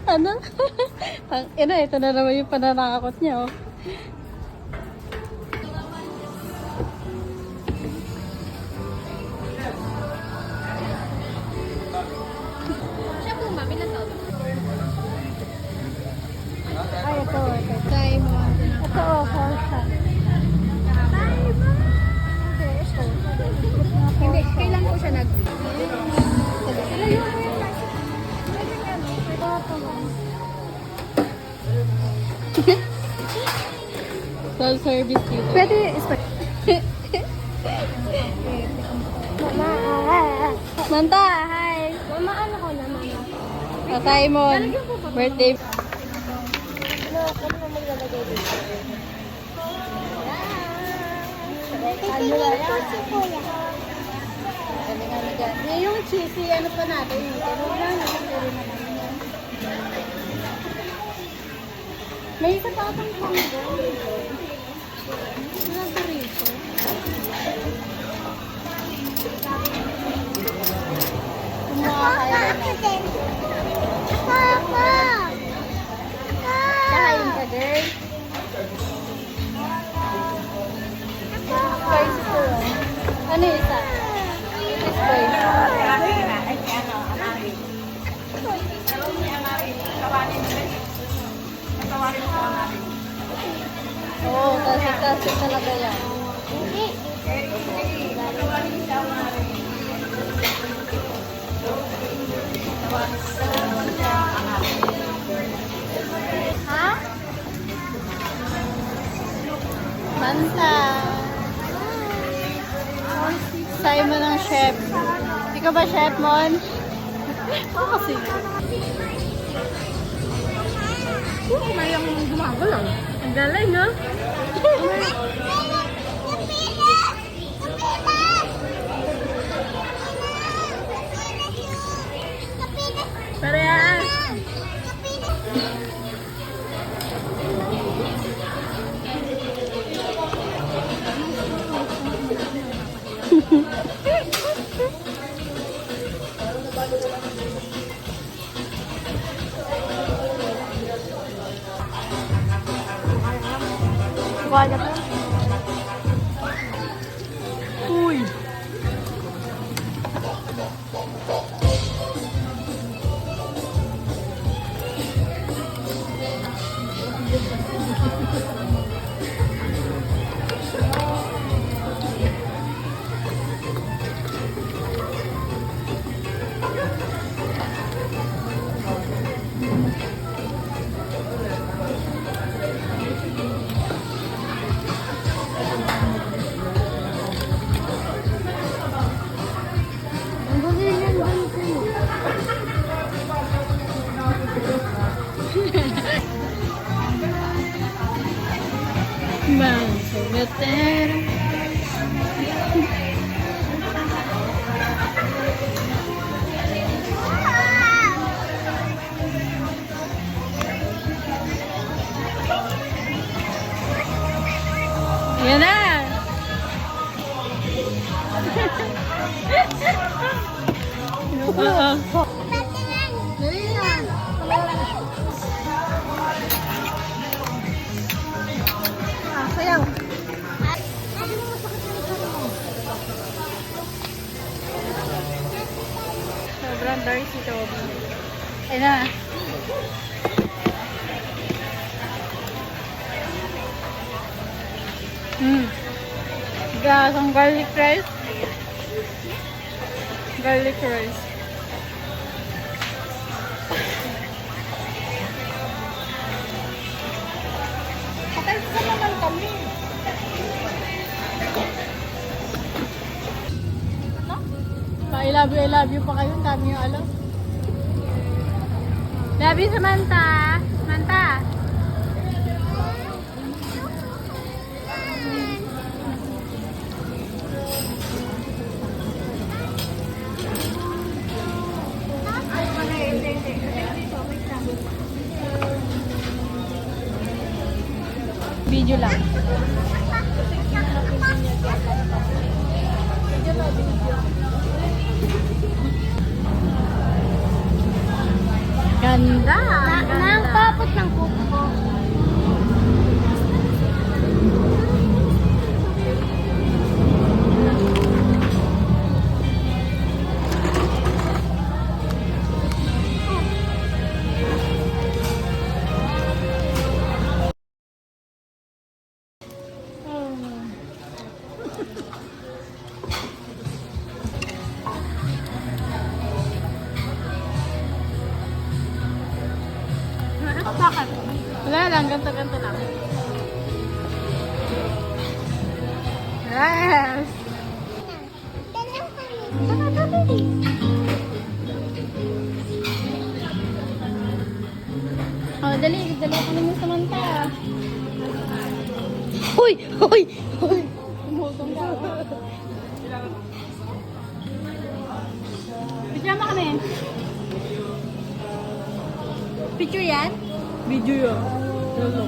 Ano? Ito na naman yung pananakot niya, oh. Siya po, mami, nasawag. Ay, ito. Try mo. Ito, falsa. Hindi, kailan po siya nag... Self-service dito. Pwede, Manta, hi! Mama, ano ko na, mama? Tatay mo. Birthday. Ano na yan? Yung cheesy, ano pa natin? May isa pa akong panggo. Ano rito? Kahain ka, girl. Spicy to. Ano yung isa? Ito spicy. Oo, tasik-tasik talaga yan. Ha? Manta. Simon ang chef. Ikaw ba chef, Mon? Oo kasi. May ang gumagalaw. Ang galing, ha? Parehas. Wala pa. Uy. Mansagatero. Yan na. Sayang. Sobrang dark si Toby. Ayun na. Gasang garlic rice. Garlic rice. Patay sa naman kami. I love you pa kayo. Ang dami yung alam. Love you, Samantha. Samantha. Video lang. ganda. Nang papot ng kuko. Bakit? Wala lang, ganto-ganto lang. Yes! Oh, dali ako naman Samantha. Hoy! Hoy! Hoy! Umutong ka. Pijama kami. Picture yan? Video yun. Lolo.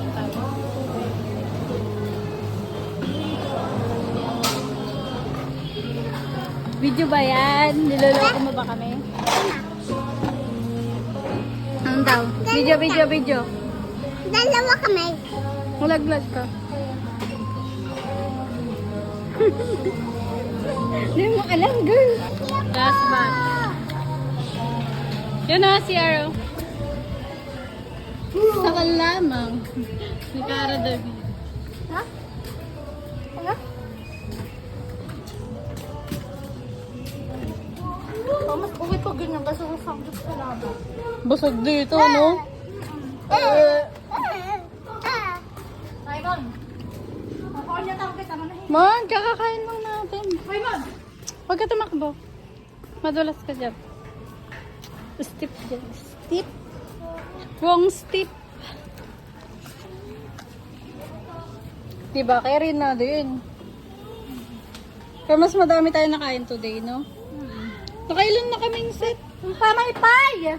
Video ba yan? Niloloko mo ba kami? Anong daw? Video. Dalawa kami. Mulaglag ka. Hindi mo alam, girl. Last batch. Yun na, si Arrow. Saka lamang. Ni Cara David. Ha? Ano? Oh, mas uwi ko ganyan kasi ang sanggit ko na. Busog dito, no? Raymond! Ako niya tawag kita mo na. Man, kakakain lang natin. Raymond! Huwag ka tumakbo. Madulas ka dyan. Steep dyan. Steep? Wrong steep. Diba? Kaya rin na din. Pero mas madami tayo nakain today, no? Nakailan na kaming set? Pamaypay!